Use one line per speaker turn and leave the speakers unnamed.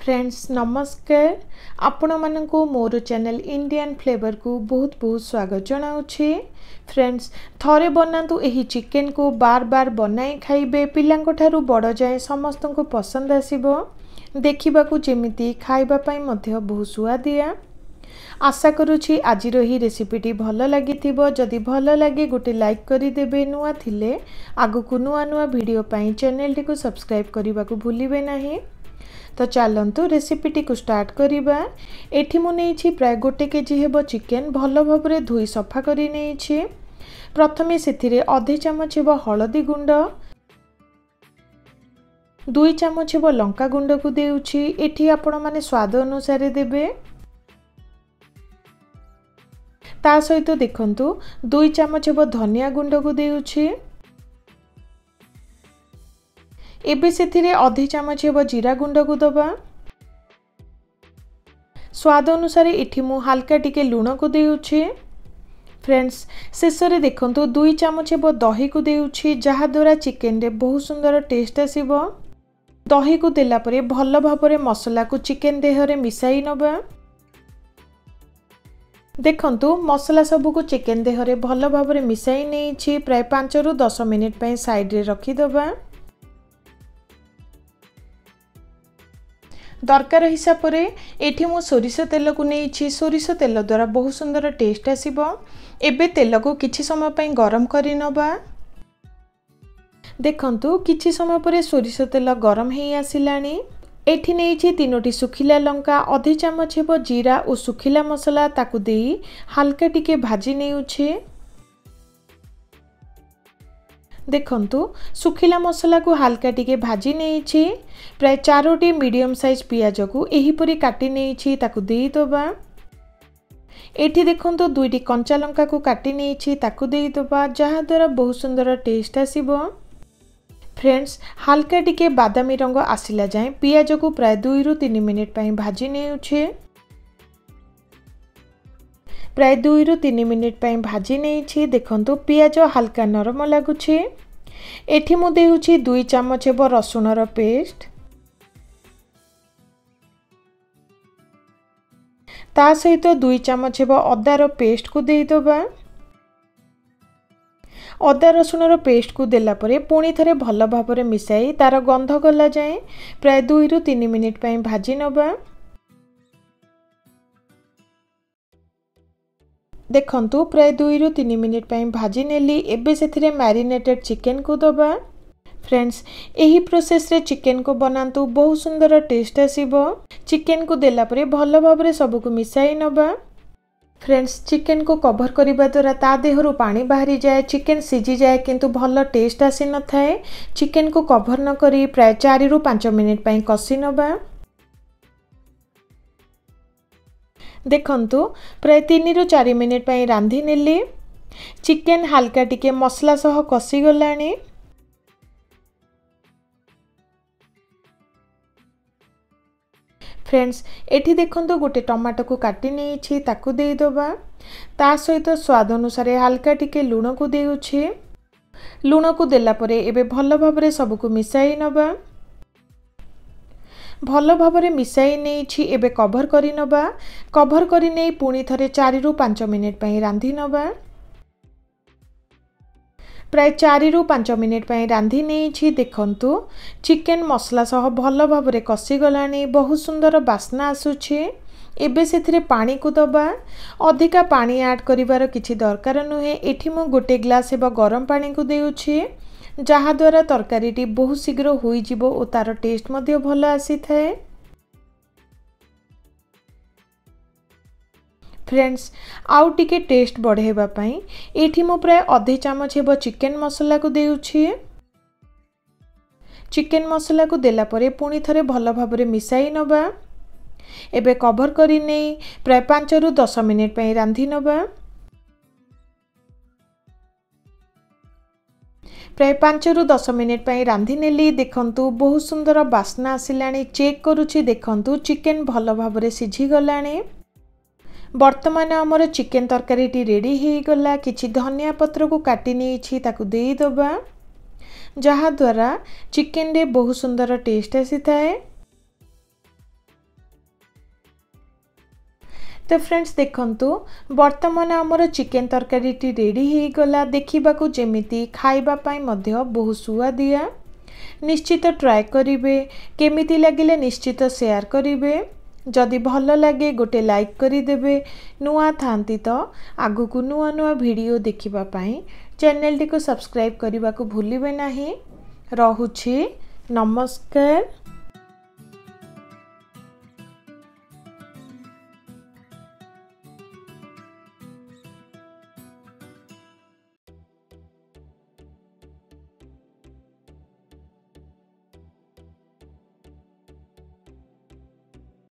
Friends नमस्कार आपण मानकु मोर channel Indian flavour को बहुत बहुत स्वागत जनाउछि। फ्रेंड्स थरे बनातु एही चिकेन को बार बार बनाई खाइबे पिलांको ठारू बड़ जाए समस्त को पसंद आसीबो देखिबा को जेमिति खाइबा पई मध्य बहुत सुआदिया। आशा करूछि आजिर ही रेसिपीटी भल लागिथिबो। जदि भल लागे गोटे लाइक करि देबे। नुआ थिले आगु नुआ नुआ वीडियो पई चैनल टी को सब्सक्राइब करबा को भूलिबे नाही। तो चलतु रेसिपीटी को स्टार्ट करिबा। एठी मु नेछि प्राय 1 केजी हेबो चिकेन भल भाबरे धोई सफा करि नेछि। प्रथमे सेथिरे आधे चमच हेबो हळदी गुंड 2 चमच हेबो लंका गुंड को देउछि। एठी आपण माने स्वाद अनुसार देबे। ता सहित देखंतु 2 चमच हेबो धनिया गुंड को देउछि। एबे सेथिरे आधे चमच हेबो जीरा गुंड को दबा। स्वाद अनुसार एठी मु हल्का टिके लूण को देउछि। फ्रेंड्स शेष रे देखंतु 2 चमच हेबो दही को देउछि जहा द्वारा चिकेन रे बहुत सुंदर टेस्ट आसीबो। दही को देला परे भल भाबरे मसला को चिकेन देह रे मिसाई नबा। देखंतु मसला सब को चिकेन देह रे भल भाबरे मिसाई नेछि। प्राय 5 रु 10 मिनिट पय साइड रे रखि दबा। दरकार हिसाब रे एठी मु सोरिष तेल को नेछि। सोरिष तेल द्वारा बहुत सुंदर टेस्ट आसीबो। एबे तेल को किछि समय पय गरम करि नबा। देखंतु किछि समय परे सोरिष तेल गरम हेई आसिलानी। एठी नेछि 3टी सुखिला लंका आधे चमच हेबो जीरा और सुखिला मसला ताकु देई हल्का टिके भाजी नेउछि। देखंतु सुखिला मसला को हल्का टिके भाजी नेछि। प्राय 4टी मीडियम साइज पियाज को एही परी काटी नेछि ताकु देई दबा। एठी देखंतु 2टी कंचा लंका को काटी नेछि ताकु देई दबा जहा द्वारा बहुत सुंदर टेस्ट आसीबो। फ्रेंड्स हल्का टिके बादामी रंग आसिला जाए पियाज को प्राय 2 रु 3 मिनिट पय भाजी नेउछि। प्राय 2 रु 3 मिनिट पय भाजी नेछि। देखंतु पियाज हल्का नरम लागुछि। एठी मु देउछि 2 चमच हेबो रसुण रो पेस्ट। ता सहित 2 चमच हेबो अदा रो पेस्ट को देई दबा। अदा रसुण रो पेस्ट को देला परे पुणी थरे भल भाबरे मिसाई तार गंध गला जाए प्राय 2 रु 3 मिनिट पय भाजी नबा। देखंतु प्राय 2 रु 3 मिनिट पय भाजी नेली। एबे सेथिरे मैरिनेटेड चिकेन को दबा। फ्रेंड्स एही प्रोसेस रे चिकेन को बनांतु बहुत सुंदर टेस्ट आसीबो। चिकेन को देला परे भल भाबरे सब को मिसाई नबा। फ्रेंड्स चिकेन को कवर करिबा द्वारा ता देहरु पानी बाहरी जाए चिकेन सिझी जाए किंतु भल टेस्ट आसी न थाए। चिकेन को कवर न करी प्राय 4 रु 5 मिनिट पय कसी नबा। देखंतु प्राय 3 रु 4 मिनिट पय रांधी नेली। चिकेन हल्का टिके मसला सह कसी गलानी। फ्रेंड्स एठी देखंतु गोटे टमाटो को काटी नेछि ताकु देई दबा। ता सहित स्वाद अनुसार हल्का टिके लूण को देउछि। लूण को देला परे एबे भल भाबरे सब को मिसाई नबा। भल भाबरे मिसाई नेछि। एबे कवर करि नबा। कवर करि नै पुणी थरे 4 रु 5 मिनिट पय रांधी नबा। प्राय 4 रु 5 मिनिट पय रांधी नेछि। देखंतु चिकेन मसला सह भल भाबरे कसी गलानी। बहुत सुंदर बास्ना आसुछि। एबे सेथिरे पानी को दबा। अधिका पानी ऐड करिवार किछि दरकार नुहे। एठी मु 1 ग्लास हेबो गरम पानी को देउछि जहा द्वारा तरकारीटी बहुत शीघ्र होई जिवो ओ तार टेस्ट मध्ये भल आसी थाए। फ्रेंड्स आउ टिके टेस्ट बढ़ेबा पई एठी मु प्राय आधे चमच हेबो चिकेन मसला को देउछि। चिकेन मसला को देला परे पुणी थरे भल भाबरे मिसाई नबा। एबे कवर करि नै प्राय 5 रु 10 मिनिट पय रांधी नबा। प्राय 5 रु 10 मिनिट पय रांधी नेली। देखंतु बहुत सुंदर बास्ना आसिलानी। चेक करूछि देखंतु चिकेन भल भाबरे सिझी गलानी। वर्तमान हमर चिकेन तरकारीटी रेडी हेई गला। किछि धनिया पत्र को काटी नेछि ताकु देई दबा जहा द्वारा चिकेन रे बहुत सुंदर टेस्ट आसी थाए। तो फ्रेंड्स देखंतु वर्तमान आमर चिकेन तरकारी रेडी हो गला देखा जमी खाइबा पाई मध्य बहुत सुआदिया निश्चित ट्राए करिवे केमिति लागिले निश्चित शेयर करिवे जदि भल लगे गोटे लाइक करिदेबे नुआ थांती तो आगु को नुआ नुआ वीडियो देखिबा पाई चैनल टी को सब्सक्राइब करने को भूलिबे नाही। रहुछि नमस्कार।